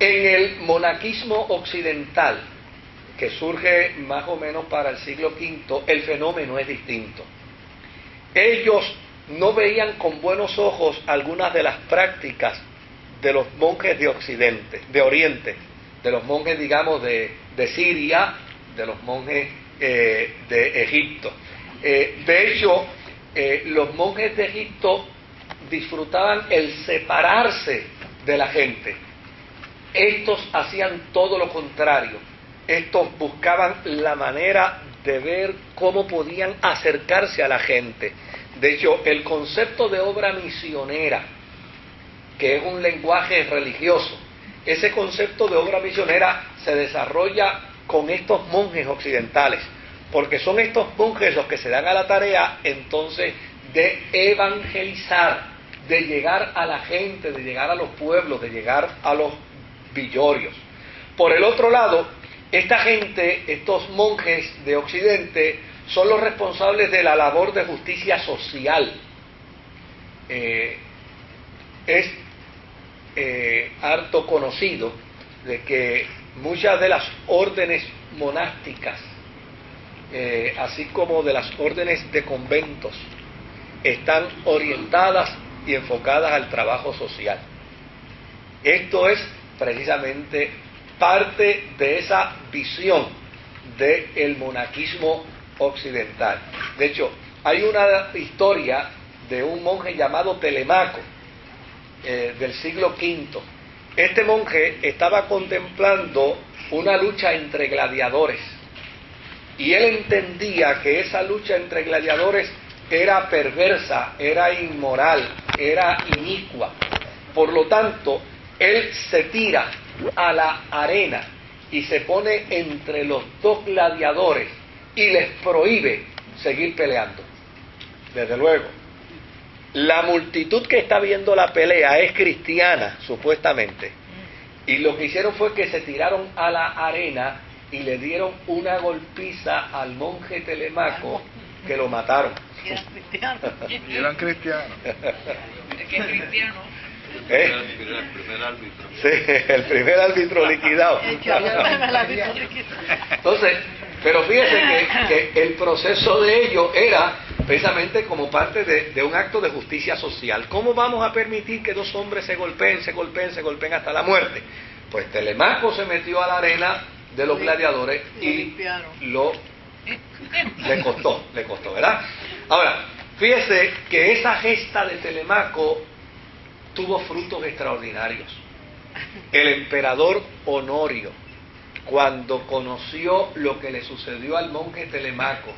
En el monaquismo occidental, que surge más o menos para el siglo V, el fenómeno es distinto. Ellos no veían con buenos ojos algunas de las prácticas de los monjes de Occidente, de Oriente, de los monjes, digamos, de Siria, de los monjes de Egipto. De hecho, los monjes de Egipto disfrutaban el separarse de la gente. Estos hacían todo lo contrario. Estos buscaban la manera de ver cómo podían acercarse a la gente. De hecho, el concepto de obra misionera, que es un lenguaje religioso, ese concepto de obra misionera se desarrolla con estos monjes occidentales, porque son estos monjes los que se dan a la tarea entonces de evangelizar, de llegar a la gente, de llegar a los pueblos, de llegar a los villorios. Por el otro lado, esta gente, estos monjes de Occidente, son los responsables de la labor de justicia social. Es harto conocido de que muchas de las órdenes monásticas, así como de las órdenes de conventos, están orientadas y enfocadas al trabajo social. Esto es precisamente parte de esa visión del monaquismo occidental. De hecho, hay una historia de un monje llamado Telemaco, del siglo V. Este monje estaba contemplando una lucha entre gladiadores y él entendía que esa lucha entre gladiadores era perversa, era inmoral, era inicua. Por lo tanto, él se tira a la arena y se pone entre los dos gladiadores y les prohíbe seguir peleando. Desde luego, la multitud que está viendo la pelea es cristiana, supuestamente, y lo que hicieron fue que se tiraron a la arena y le dieron una golpiza al monje Telemaco, que lo mataron. Y eran cristianos. ¿Qué cristiano? El primer árbitro. Sí, el primer árbitro liquidado. Entonces, pero fíjese que el proceso de ello era precisamente como parte de un acto de justicia social. ¿Cómo vamos a permitir que dos hombres se golpeen hasta la muerte? Pues Telemaco se metió a la arena de los gladiadores y le costó, ¿verdad? Ahora, fíjese que esa gesta de Telemaco tuvo frutos extraordinarios. El emperador Honorio, cuando conoció lo que le sucedió al monje Telemaco,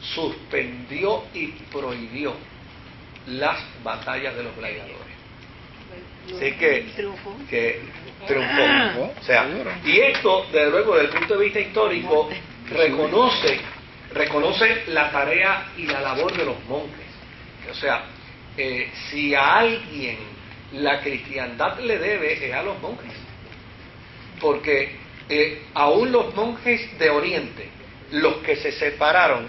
suspendió y prohibió las batallas de los gladiadores. Así que triunfó. O sea, y esto, desde luego, desde el punto de vista histórico, reconoce la tarea y la labor de los monjes. O sea, si a alguien la cristiandad le debe, es a los monjes. Porque aún los monjes de Oriente, los que se separaron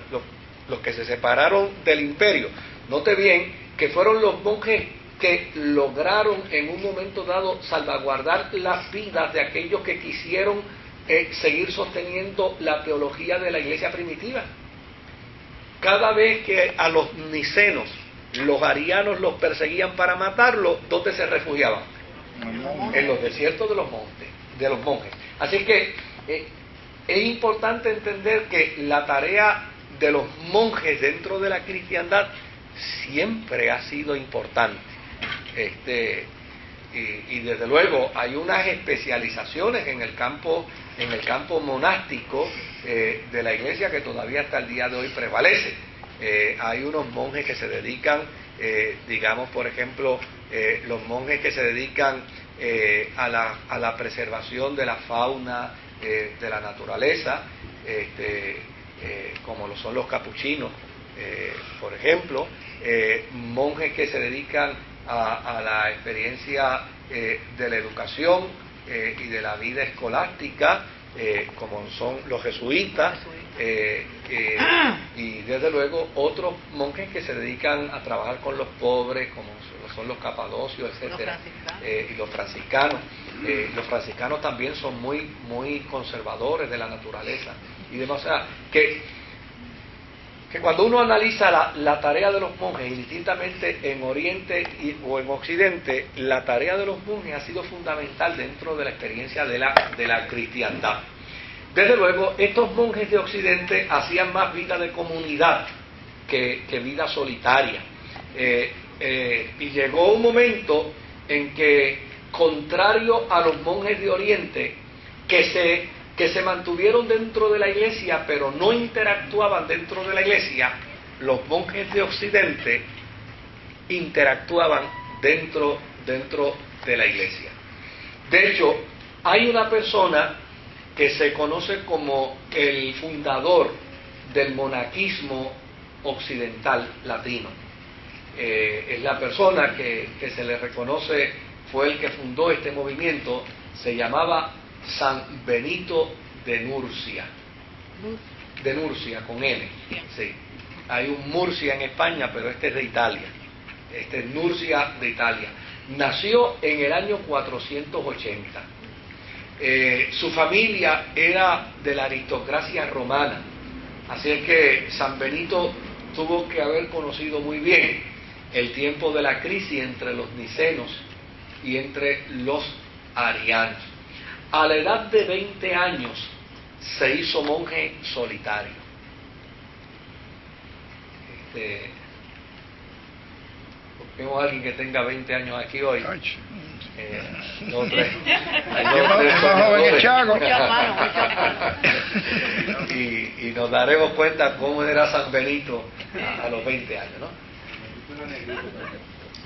del imperio, note bien que fueron los monjes que lograron en un momento dado salvaguardar las vidas de aquellos que quisieron seguir sosteniendo la teología de la iglesia primitiva. Cada vez que a los nicenos, los arianos los perseguían para matarlos, ¿dónde se refugiaban? En los desiertos de los monjes. Así que es importante entender que la tarea de los monjes dentro de la cristiandad siempre ha sido importante. Y desde luego hay unas especializaciones en el campo monástico de la iglesia que todavía hasta el día de hoy prevalece. Hay unos monjes que se dedican, digamos, por ejemplo, los monjes que se dedican a la preservación de la fauna, de la naturaleza, como lo son los capuchinos, por ejemplo, monjes que se dedican a la experiencia de la educación y de la vida escolástica, como son los jesuitas, y desde luego otros monjes que se dedican a trabajar con los pobres, como son los capadocios, etcétera, y los franciscanos. Los franciscanos también son muy conservadores de la naturaleza y demás. O sea, que cuando uno analiza la tarea de los monjes, indistintamente en Oriente o en Occidente, la tarea de los monjes ha sido fundamental dentro de la experiencia de la cristiandad. Desde luego, estos monjes de Occidente hacían más vida de comunidad que vida solitaria. Y llegó un momento en que, contrario a los monjes de Oriente, que se mantuvieron dentro de la iglesia, pero no interactuaban dentro de la iglesia, los monjes de Occidente interactuaban dentro de la iglesia. De hecho, hay una persona que se conoce como el fundador del monaquismo occidental latino. Es la persona que se le reconoce, fue el que fundó este movimiento, se llamaba San Benito de Nurcia. De Nurcia, con N. Sí. Hay un Murcia en España, pero este es de Italia. Este es Nurcia de Italia. Nació en el año 480. Su familia era de la aristocracia romana, así es que San Benito tuvo que haber conocido muy bien el tiempo de la crisis entre los nicenos y entre los arianos. A la edad de 20 años se hizo monje solitario. Busquemos a alguien que tenga 20 años aquí hoy. No, tres. Más joven que Chaco. Y nos daremos cuenta cómo era San Benito a los 20 años, ¿no?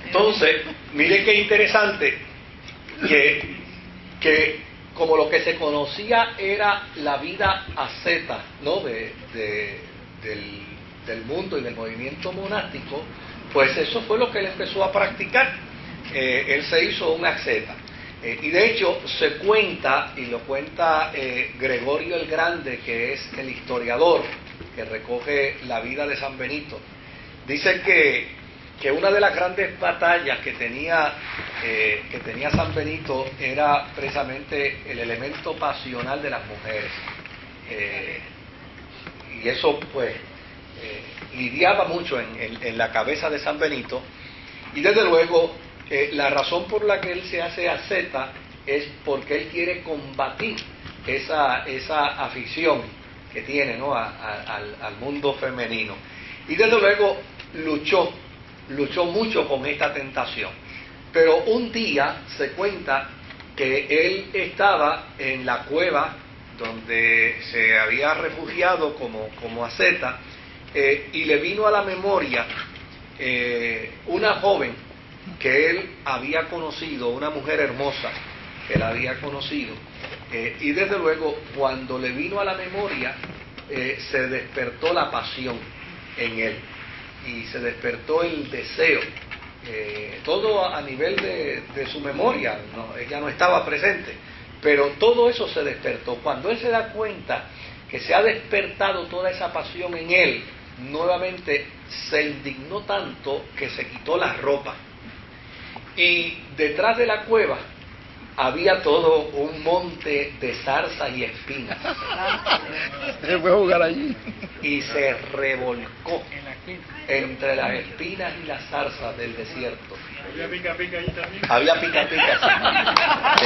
Entonces, mire qué interesante que como lo que se conocía era la vida asceta, ¿no? del mundo y del movimiento monástico, pues eso fue lo que él empezó a practicar. Él se hizo un asceta. Y de hecho se cuenta, y lo cuenta Gregorio el Grande, que es el historiador que recoge la vida de San Benito, dice que una de las grandes batallas que tenía San Benito era precisamente el elemento pasional de las mujeres. Y eso pues lidiaba mucho en la cabeza de San Benito, y desde luego la razón por la que él se hace asceta es porque él quiere combatir esa afición que tiene, ¿no? al mundo femenino. Y desde luego luchó mucho con esta tentación. Pero un día se cuenta que él estaba en la cueva donde se había refugiado como asceta, y le vino a la memoria una joven que él había conocido, una mujer hermosa que él había conocido, y desde luego cuando le vino a la memoria se despertó la pasión en él y se despertó el deseo, todo a nivel de su memoria, ¿no? Ella no estaba presente, pero todo eso se despertó. Cuando él se da cuenta que se ha despertado toda esa pasión en él, nuevamente se indignó tanto que se quitó la ropa. Y detrás de la cueva había todo un monte de zarzas y espinas. Se fue a jugar allí. Y se revolcó entre las espinas y las zarzas del desierto. Había pica pica ahí también. Había pica pica, sí.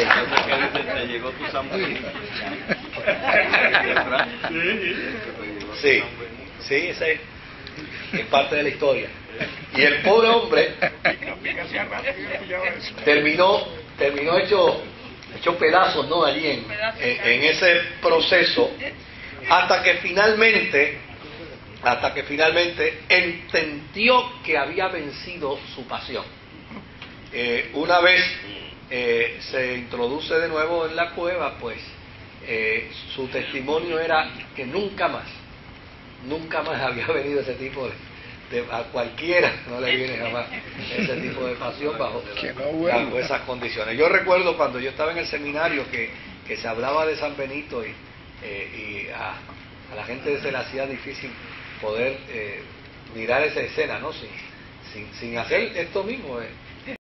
Te llegó tu San Benito. Sí, sí, ese es parte de la historia. Y el pobre hombre terminó hecho pedazos, ¿no? Allí en ese proceso, hasta que finalmente entendió que había vencido su pasión. Una vez se introduce de nuevo en la cueva, pues su testimonio era que nunca más había venido ese tipo a cualquiera no le viene jamás ese tipo de pasión bajo esas condiciones. Yo recuerdo cuando yo estaba en el seminario que se hablaba de San Benito, y a la gente se le hacía difícil poder mirar esa escena, ¿no? Sin hacer esto mismo,